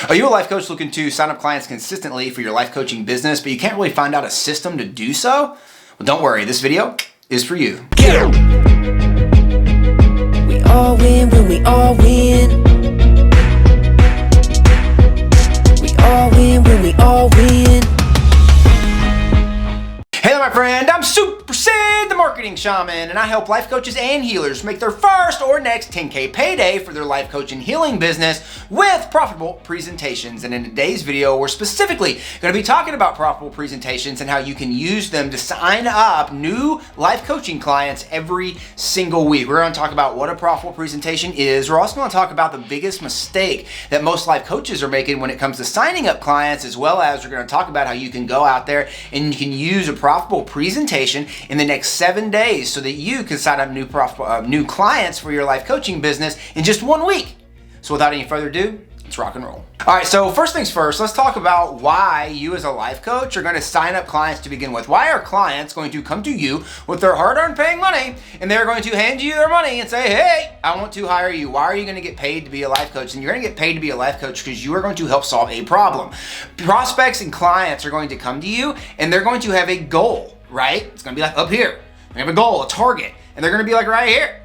Are you a life coach looking to sign up clients consistently for your life coaching business, but you can't really find out a system to do so? Well, don't worry, this video is for you. Get 'em. We all win when we all win. We all win when we all win. Hey there, my friend, I'm Super Sid, the Marketing Shaman, and I help life coaches and healers make their first or next 10K payday for their life coaching healing business with profitable presentations. And in today's video, we're specifically going to be talking about profitable presentations and how you can use them to sign up new life coaching clients every single week. We're going to talk about what a profitable presentation is. We're also going to talk about the biggest mistake that most life coaches are making when it comes to signing up clients, as well as we're going to talk about how you can go out there and you can use a profitable presentation in the next 7 days so that you can sign up new clients for your life coaching business in just 1 week. So without any further ado, let's rock and roll. All right, so first things first, let's talk about why you as a life coach are going to sign up clients to begin with. Why are clients going to come to you with their hard-earned paying money and they're going to hand you their money and say, hey, I want to hire you. Why are you going to get paid to be a life coach? And you're going to get paid to be a life coach because you are going to help solve a problem. Prospects and clients are going to come to you and they're going to have a goal, right? It's going to be like up here. They have a goal, a target, and they're going to be like right here.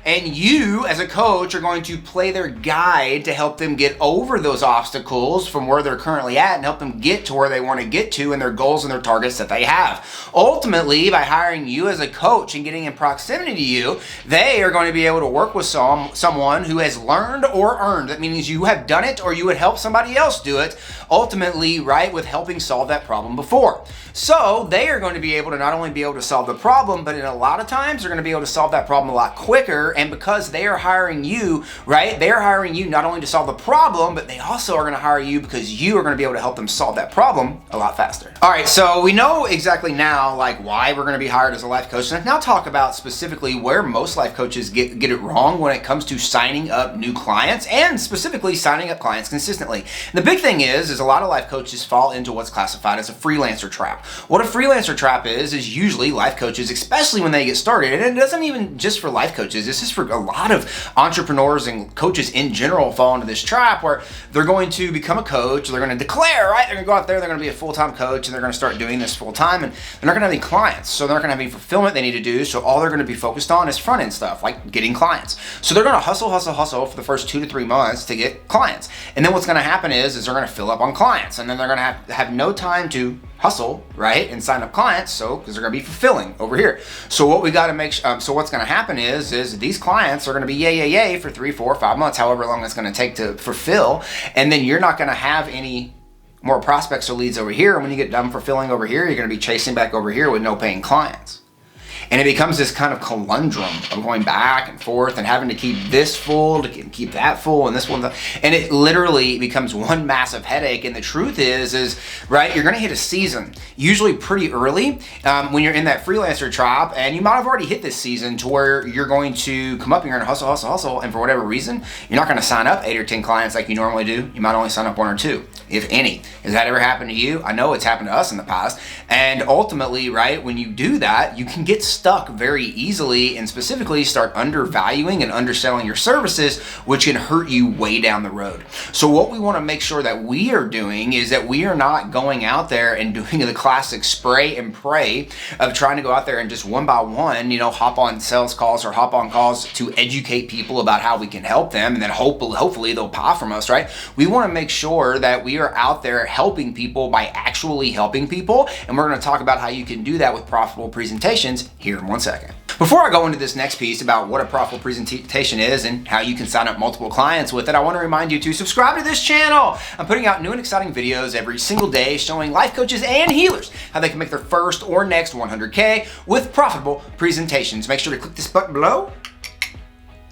And you, as a coach, are going to play their guide to help them get over those obstacles from where they're currently at and help them get to where they want to get to and their goals and their targets that they have. Ultimately, by hiring you as a coach and getting in proximity to you, they are going to be able to work with someone who has learned or earned. That means you have done it or you would help somebody else do it, ultimately, right, with helping solve that problem before. So they are going to be able to not only be able to solve the problem, but in a lot of times, they're going to be able to solve that problem a lot quicker. And because they are hiring you, right, they're hiring you not only to solve the problem, but they also are going to hire you because you are going to be able to help them solve that problem a lot faster. All right, so we know exactly now like why we're going to be hired as a life coach. And now talk about specifically where most life coaches get it wrong when it comes to signing up new clients and specifically signing up clients consistently. And the big thing is a lot of life coaches fall into what's classified as a freelancer trap. What a freelancer trap is usually life coaches, especially when they get started, and it doesn't even just for life coaches, this is for a lot of entrepreneurs and coaches in general fall into this trap where they're going to become a coach, they're going to declare, right? They're going to go out there, they're going to be a full-time coach, and they're going to start doing this full-time, and they're not going to have any clients, so they're not going to have any fulfillment they need to do, so all they're going to be focused on is front-end stuff, like getting clients. So they're going to hustle for the first 2 to 3 months to get clients. And then what's going to happen is they're going to fill up on clients, and then they're going to have no time to hustle, right, and sign up clients, so because they're going to be fulfilling over here. So what we got to make so what's going to happen is these clients are going to be yay for 3, 4, 5 months, however long it's going to take to fulfill, and then you're not going to have any more prospects or leads over here. And when you get done fulfilling over here, you're going to be chasing back over here with no paying clients. And it becomes this kind of conundrum of going back and forth and having to keep this full, to keep that full, and this one. And it literally becomes one massive headache. And the truth is right, you're going to hit a season, usually pretty early when you're in that freelancer trap. And you might have already hit this season to where you're going to come up and you're going to hustle. And for whatever reason, you're not going to sign up 8 or 10 clients like you normally do. You might only sign up 1 or 2, if any. Has that ever happened to you? I know it's happened to us in the past. And ultimately, right, when you do that, you can get stuck very easily and specifically start undervaluing and underselling your services, which can hurt you way down the road. So what we want to make sure that we are doing is that we are not going out there and doing the classic spray and pray of trying to go out there and just one by one, hop on sales calls or hop on calls to educate people about how we can help them, and then hopefully they'll buy from us, right? We want to make sure that we are out there helping people by actually helping people, and we're going to talk about how you can do that with profitable presentations here in 1 second. Before I go into this next piece about what a profitable presentation is and how you can sign up multiple clients with it, I want to remind you to subscribe to this channel. I'm putting out new and exciting videos every single day showing life coaches and healers how they can make their first or next 100K with profitable presentations. Make sure to click this button below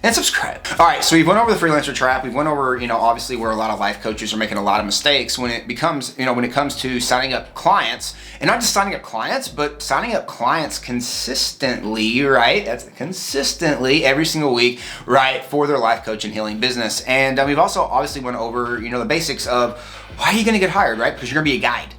and subscribe. All right, so we've went over the freelancer trap. We've went over, obviously where a lot of life coaches are making a lot of mistakes when it becomes, when it comes to signing up clients, and not just signing up clients, but signing up clients consistently, right? That's consistently every single week, right, for their life coach and healing business. And we've also obviously went over, the basics of why are you going to get hired, right? Because you're going to be a guide,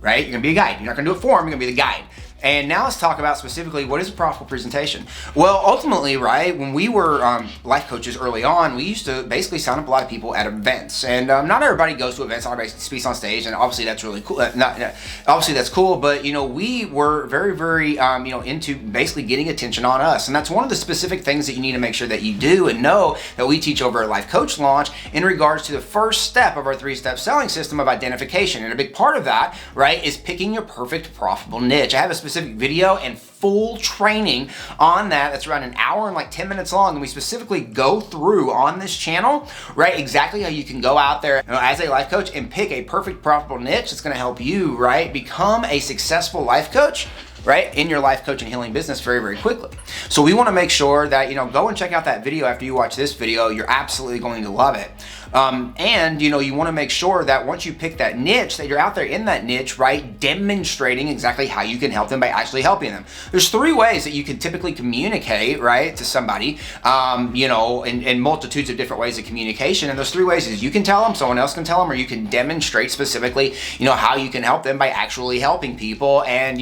right? You're going to be a guide. You're not going to do it for them. You're going to be the guide. And now let's talk about specifically what is a profitable presentation. Well, ultimately, right, when we were life coaches early on, we used to basically sign up a lot of people at events. And not everybody goes to events, not everybody speaks on stage, and obviously that's really cool. Obviously that's cool, but we were very, very into basically getting attention on us. And that's one of the specific things that you need to make sure that you do and know that we teach over at Life Coach Launch in regards to the first step of our 3-step selling system of identification. And a big part of that, right, is picking your perfect profitable niche. I have a specific video and full training on that's around an hour and like 10 minutes long, and we specifically go through on this channel, right, exactly how you can go out there as a life coach and pick a perfect profitable niche that's going to help you, right, become a successful life coach, right, in your life coaching healing business very, very quickly. So we want to make sure that, go and check out that video after you watch this video. You're absolutely going to love it. And you want to make sure that once you pick that niche, that you're out there in that niche, right, demonstrating exactly how you can help them by actually helping them. There's 3 ways that you can typically communicate, right, to somebody, in multitudes of different ways of communication. And those 3 ways is you can tell them, someone else can tell them, or you can demonstrate specifically, how you can help them by actually helping people. And,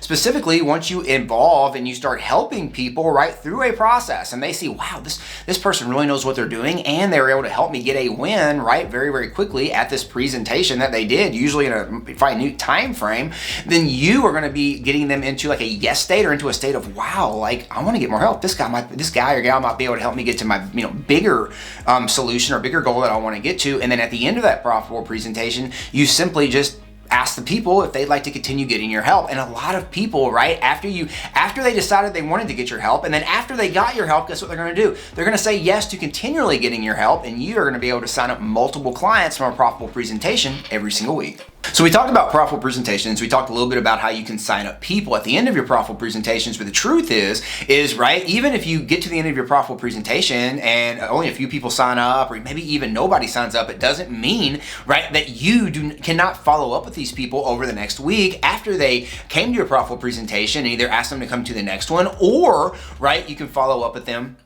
specifically once you evolve and you start helping people, right, through a process, and they see, wow, this person really knows what they're doing, and they were able to help me get a win, right, very, very quickly at this presentation that they did, usually in a finite time frame, then you are going to be getting them into like a yes state or into a state of, wow, like I want to get more help. This guy or gal might be able to help me get to my bigger solution or bigger goal that I want to get to. And then at the end of that profitable presentation, you simply just ask the people if they'd like to continue getting your help. And a lot of people, right, after they decided they wanted to get your help, and then after they got your help, guess what they're going to do? They're going to say yes to continually getting your help, and you are going to be able to sign up multiple clients from a profitable presentation every single week. So we talked about profitable presentations. We talked a little bit about how you can sign up people at the end of your profitable presentations. But the truth is right, even if you get to the end of your profitable presentation and only a few people sign up, or maybe even nobody signs up, it doesn't mean, right, that you cannot follow up with these people over the next week after they came to your profitable presentation and either ask them to come to the next one, or, right, you can follow up with them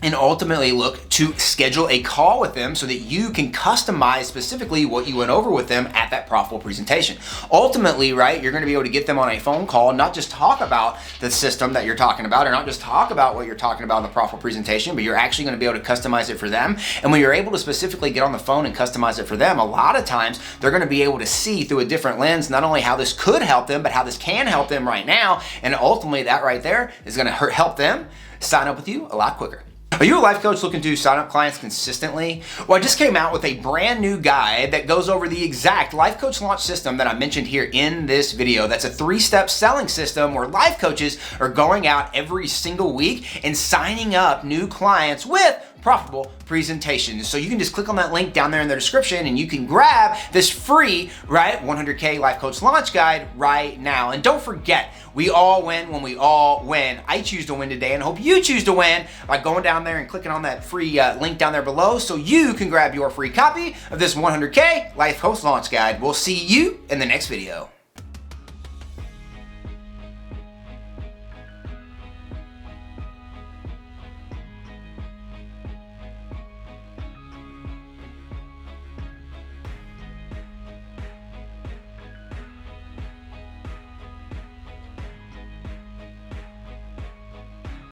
and ultimately look to schedule a call with them so that you can customize specifically what you went over with them at that profitable presentation. Ultimately, right, you're going to be able to get them on a phone call, not just talk about the system that you're talking about, or not just talk about what you're talking about in the profitable presentation, but you're actually going to be able to customize it for them. And when you're able to specifically get on the phone and customize it for them, a lot of times they're going to be able to see through a different lens, not only how this could help them, but how this can help them right now. And ultimately that right there is going to help them sign up with you a lot quicker. Are you a life coach looking to sign up clients consistently? Well, I just came out with a brand new guide that goes over the exact Life Coach Launch system that I mentioned here in this video. That's a 3-step selling system where life coaches are going out every single week and signing up new clients with profitable presentations. So you can just click on that link down there in the description and you can grab this free, right, 100K Life Coach Launch Guide right now. And don't forget, we all win when we all win. I choose to win today, and I hope you choose to win by going down there and clicking on that free link down there below so you can grab your free copy of this 100K Life Coach Launch Guide. We'll see you in the next video.